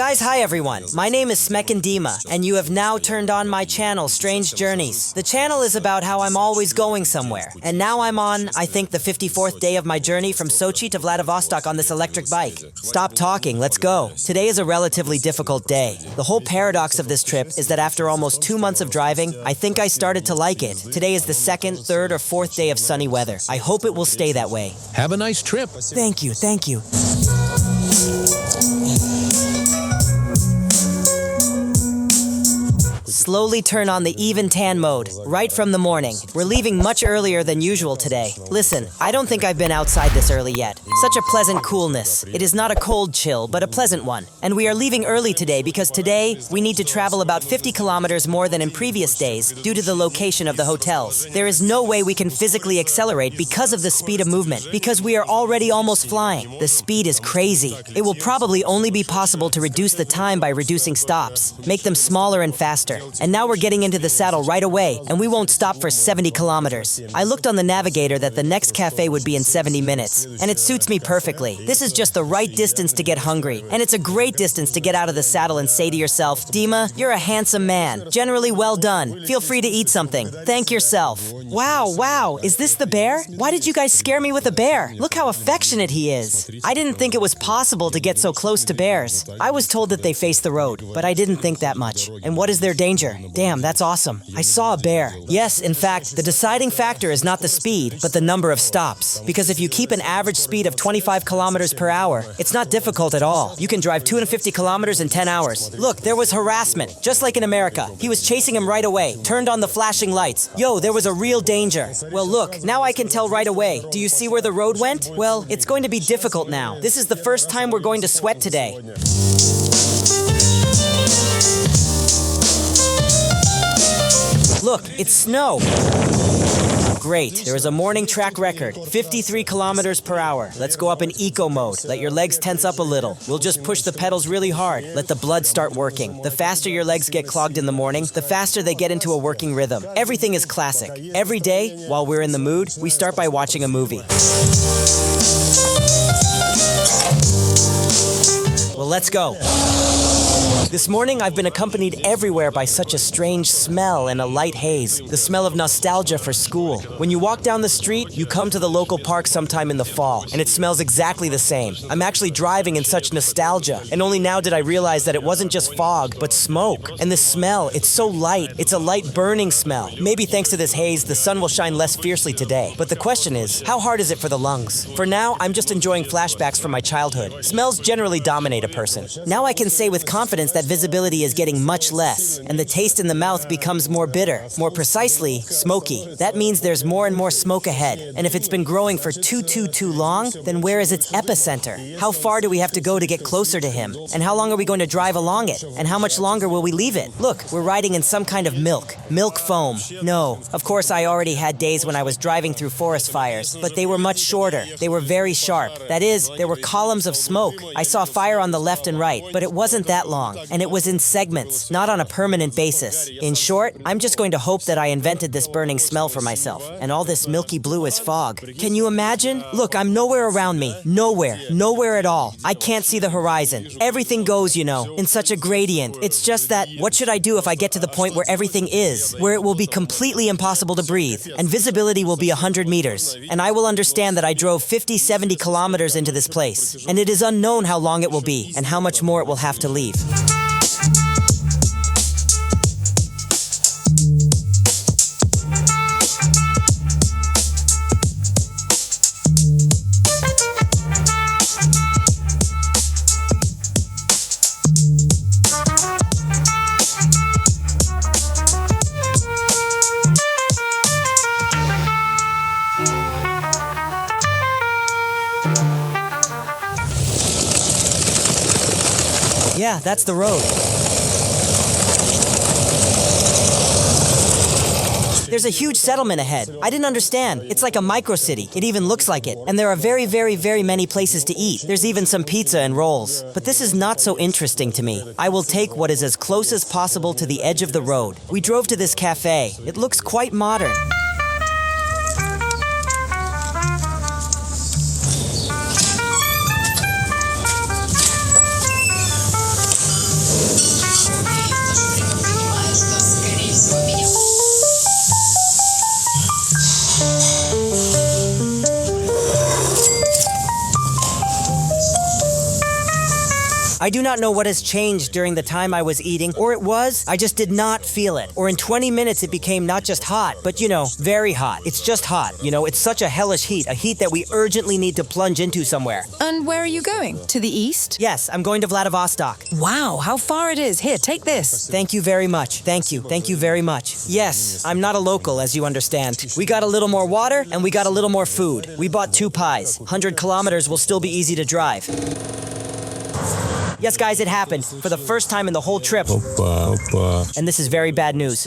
Guys, hi everyone. My name is Dima, and you have now turned on my channel, Strange Journeys. The channel is about how I'm always going somewhere. And now I'm on, I think, the 54th day of my journey from Sochi to Vladivostok on this electric bike. Stop talking, let's go. Today is a relatively difficult day. The whole paradox of this trip is that after almost 2 months of driving, I think I started to like it. Today is the second, third, or fourth day of sunny weather. I hope it will stay that way. Have a nice trip. Thank you, thank you. Slowly turn on the even tan mode, right from the morning. We're leaving much earlier than usual today. Listen, I don't think I've been outside this early yet. Such a pleasant coolness. It is not a cold chill, but a pleasant one. And we are leaving early today because today, we need to travel about 50 kilometers more than in previous days due to the location of the hotels. There is no way we can physically accelerate because of the speed of movement, because we are already almost flying. The speed is crazy. It will probably only be possible to reduce the time by reducing stops, make them smaller and faster. And now we're getting into the saddle right away, and we won't stop for 70 kilometers. I looked on the navigator that the next cafe would be in 70 minutes, and it suits me perfectly. This is just the right distance to get hungry, and it's a great distance to get out of the saddle and say to yourself, Dima, you're a handsome man. Generally well done. Feel free to eat something. Thank yourself. Wow, is this the bear? Why did you guys scare me with a bear? Look how affectionate he is. I didn't think it was possible to get so close to bears. I was told that they face the road, but I didn't think that much. And what is their danger? Damn, that's awesome. I saw a bear. Yes, in fact, the deciding factor is not the speed, but the number of stops. Because if you keep an average speed of 25 kilometers per hour, it's not difficult at all. You can drive 250 kilometers in 10 hours. Look, there was harassment, just like in America. He was chasing him right away, turned on the flashing lights. Yo, there was a real danger. Well, look, now I can tell right away. Do you see where the road went? Well, it's going to be difficult now. This is the first time we're going to sweat today. Look, it's snow. Great, there is a morning track record, 53 kilometers per hour. Let's go up in eco mode. Let your legs tense up a little. We'll just push the pedals really hard. Let the blood start working. The faster your legs get clogged in the morning, the faster they get into a working rhythm. Everything is classic. Every day, while we're in the mood, we start by watching a movie. Well, let's go. This morning, I've been accompanied everywhere by such a strange smell and a light haze, the smell of nostalgia for school. When you walk down the street, you come to the local park sometime in the fall, and it smells exactly the same. I'm actually driving in such nostalgia, and only now did I realize that it wasn't just fog, but smoke. And the smell, it's so light. It's a light burning smell. Maybe thanks to this haze, the sun will shine less fiercely today. But the question is, how hard is it for the lungs? For now, I'm just enjoying flashbacks from my childhood. Smells generally dominate a person. Now I can say with confidence that visibility is getting much less, and the taste in the mouth becomes more bitter, more precisely, smoky. That means there's more and more smoke ahead, and if it's been growing for too long, then where is its epicenter? How far do we have to go to get closer to him? And how long are we going to drive along it? And how much longer will we leave it? Look, we're riding in some kind of milk foam. No, of course I already had days when I was driving through forest fires, but they were much shorter. They were very sharp. That is, there were columns of smoke. I saw fire on the left and right, but it wasn't that long. And it was in segments, not on a permanent basis. In short, I'm just going to hope that I invented this burning smell for myself, and all this milky blue is fog. Can you imagine? Look, I'm nowhere around me. Nowhere at all. I can't see the horizon. Everything goes, you know, in such a gradient. It's just that, what should I do if I get to the point where everything is, where it will be completely impossible to breathe, and visibility will be 100 meters, and I will understand that I drove 50-70 kilometers into this place, and it is unknown how long it will be, and how much more it will have to leave. Yeah, that's the road. There's a huge settlement ahead. I didn't understand. It's like a micro-city. It even looks like it. And there are very many places to eat. There's even some pizza and rolls. But this is not so interesting to me. I will take what is as close as possible to the edge of the road. We drove to this cafe. It looks quite modern. I do not know what has changed during the time I was eating, or it was, I just did not feel it. Or in 20 minutes it became not just hot, but very hot. It's just hot, it's such a hellish heat, a heat that we urgently need to plunge into somewhere. And where are you going? To the east? Yes, I'm going to Vladivostok. Wow, how far it is. Here, take this. Thank you very much. Thank you very much. Yes, I'm not a local, as you understand. We got a little more water, and we got a little more food. We bought 2 pies. 100 kilometers will still be easy to drive. Yes, guys, it happened. For the first time in the whole trip. And this is very bad news.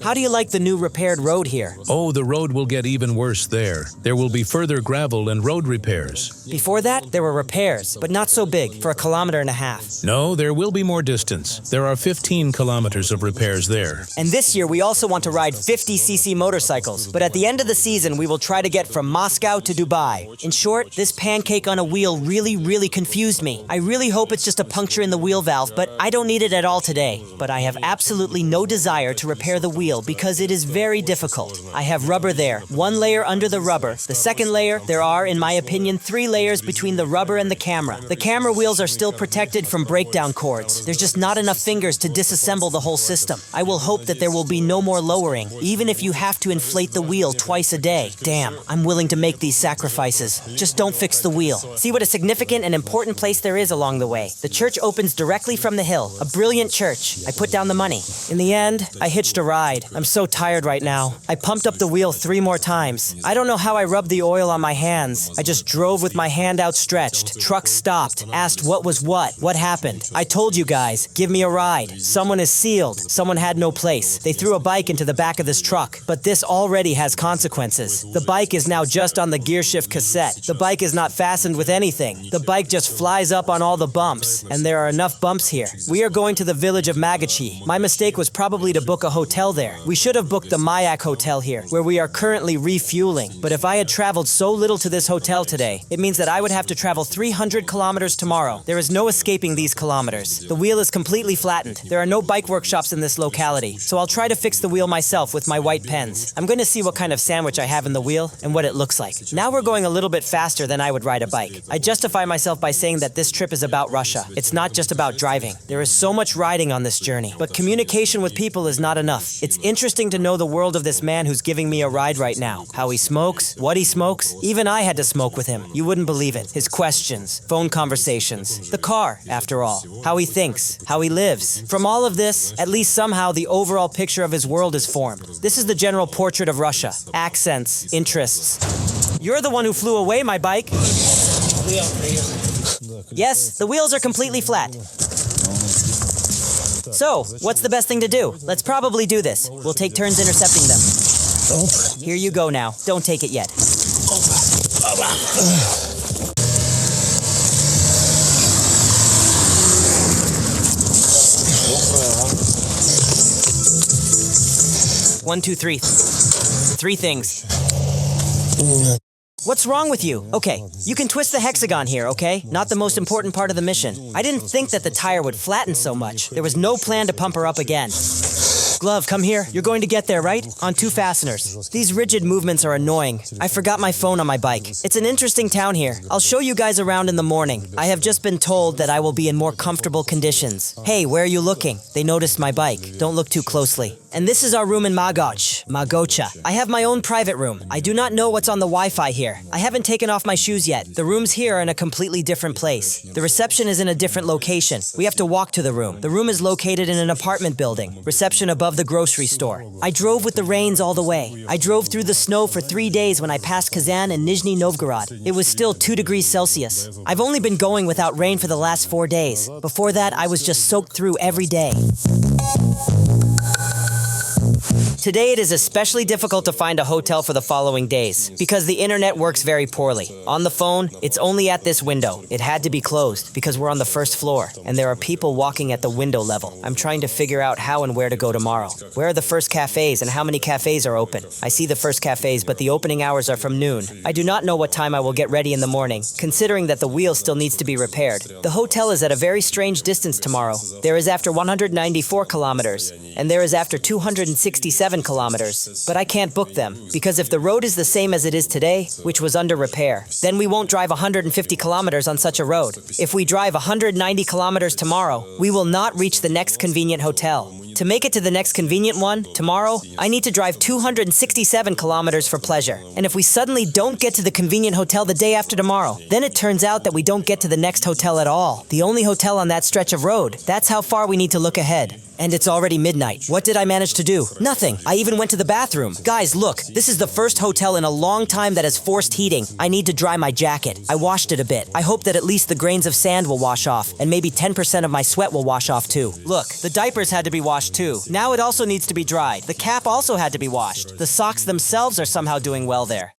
How do you like the new repaired road here? Oh, the road will get even worse there. There will be further gravel and road repairs. Before that, there were repairs, but not so big, for 1.5 kilometers. No, there will be more distance. There are 15 kilometers of repairs there. And this year, we also want to ride 50cc motorcycles. But at the end of the season, we will try to get from Moscow to Dubai. In short, this pancake on a wheel really confused me. I really hope it's just a puncture in the wheel valve, but I don't need it at all today. But I have absolutely no desire to repair the wheel because it is very difficult. I have rubber there, 1 layer under the rubber. The second layer, there are, in my opinion, 3 layers between the rubber and the camera. The camera wheels are still protected from breakdown cords. There's just not enough fingers to disassemble the whole system. I will hope that there will be no more lowering, even if you have to inflate the wheel twice a day. Damn, I'm willing to make these sacrifices. Just don't fix the wheel. See what a significant and important place there is along the way. The church opens directly from the hill. A brilliant church. I put down the money. In the end, I hitched a ride. I'm so tired right now. I pumped up the wheel 3 more times. I don't know how I rubbed the oil on my hands. I just drove with my hand outstretched. Truck stopped, asked what was what happened. I told you guys, give me a ride. Someone is sealed. Someone had no place. They threw a bike into the back of this truck. But this already has consequences. The bike is now just on the gear shift cassette. The bike is not fastened with anything. The bike just flies up on all the bumps. And there are enough bumps here. We are going to the village of Magachi. My mistake was probably to book a hotel there. We should have booked the Mayak Hotel here, where we are currently refueling. But if I had traveled so little to this hotel today, it means that I would have to travel 300 kilometers tomorrow. There is no escaping these kilometers. The wheel is completely flattened. There are no bike workshops in this locality, so I'll try to fix the wheel myself with my white pens. I'm going to see what kind of sandwich I have in the wheel and what it looks like. Now we're going a little bit faster than I would ride a bike. I justify myself by saying that this trip is about Russia. It's not just about driving. There is so much riding on this journey, but communication with people is not enough. It's interesting to know the world of this man who's giving me a ride right now. How he smokes, what he smokes. Even I had to smoke with him. You wouldn't believe it. His questions, phone conversations, the car, after all. How he thinks, how he lives. From all of this, at least somehow the overall picture of his world is formed. This is the general portrait of Russia. Accents, interests. You're the one who flew away, my bike. Yes, the wheels are completely flat. So, what's the best thing to do? Let's probably do this. We'll take turns intercepting them. Here you go now. Don't take it yet. One, two, three. 3 things. What's wrong with you? Okay, you can twist the hexagon here, okay? Not the most important part of the mission. I didn't think that the tire would flatten so much. There was no plan to pump her up again. Glove, come here. You're going to get there, right? On 2 fasteners. These rigid movements are annoying. I forgot my phone on my bike. It's an interesting town here. I'll show you guys around in the morning. I have just been told that I will be in more comfortable conditions. Hey, where are you looking? They noticed my bike. Don't look too closely. And this is our room in Magocha. I have my own private room. I do not know what's on the Wi-Fi here. I haven't taken off my shoes yet. The rooms here are in a completely different place. The reception is in a different location. We have to walk to the room. The room is located in an apartment building. Reception above the grocery store. I drove with the rains all the way. I drove through the snow for 3 days when I passed Kazan and Nizhny Novgorod. It was still 2 degrees Celsius. I've only been going without rain for the last 4 days. Before that, I was just soaked through every day. Today it is especially difficult to find a hotel for the following days because the internet works very poorly. On the phone, it's only at this window. It had to be closed because we're on the 1st floor and there are people walking at the window level. I'm trying to figure out how and where to go tomorrow. Where are the first cafes and how many cafes are open? I see the first cafes, but the opening hours are from noon. I do not know what time I will get ready in the morning, considering that the wheel still needs to be repaired. The hotel is at a very strange distance tomorrow. There is after 194 kilometers, and there is after 267 167 kilometers, but I can't book them, because if the road is the same as it is today, which was under repair, then we won't drive 150 kilometers on such a road. If we drive 190 kilometers tomorrow, we will not reach the next convenient hotel. To make it to the next convenient one, tomorrow, I need to drive 267 kilometers for pleasure. And if we suddenly don't get to the convenient hotel the day after tomorrow, then it turns out that we don't get to the next hotel at all. The only hotel on that stretch of road. That's how far we need to look ahead. And it's already midnight. What did I manage to do? Nothing. I even went to the bathroom. Guys, look, this is the first hotel in a long time that has forced heating. I need to dry my jacket. I washed it a bit. I hope that at least the grains of sand will wash off, and maybe 10% of my sweat will wash off too. Look, the diapers had to be washed too. Now it also needs to be dried. The cap also had to be washed. The socks themselves are somehow doing well there.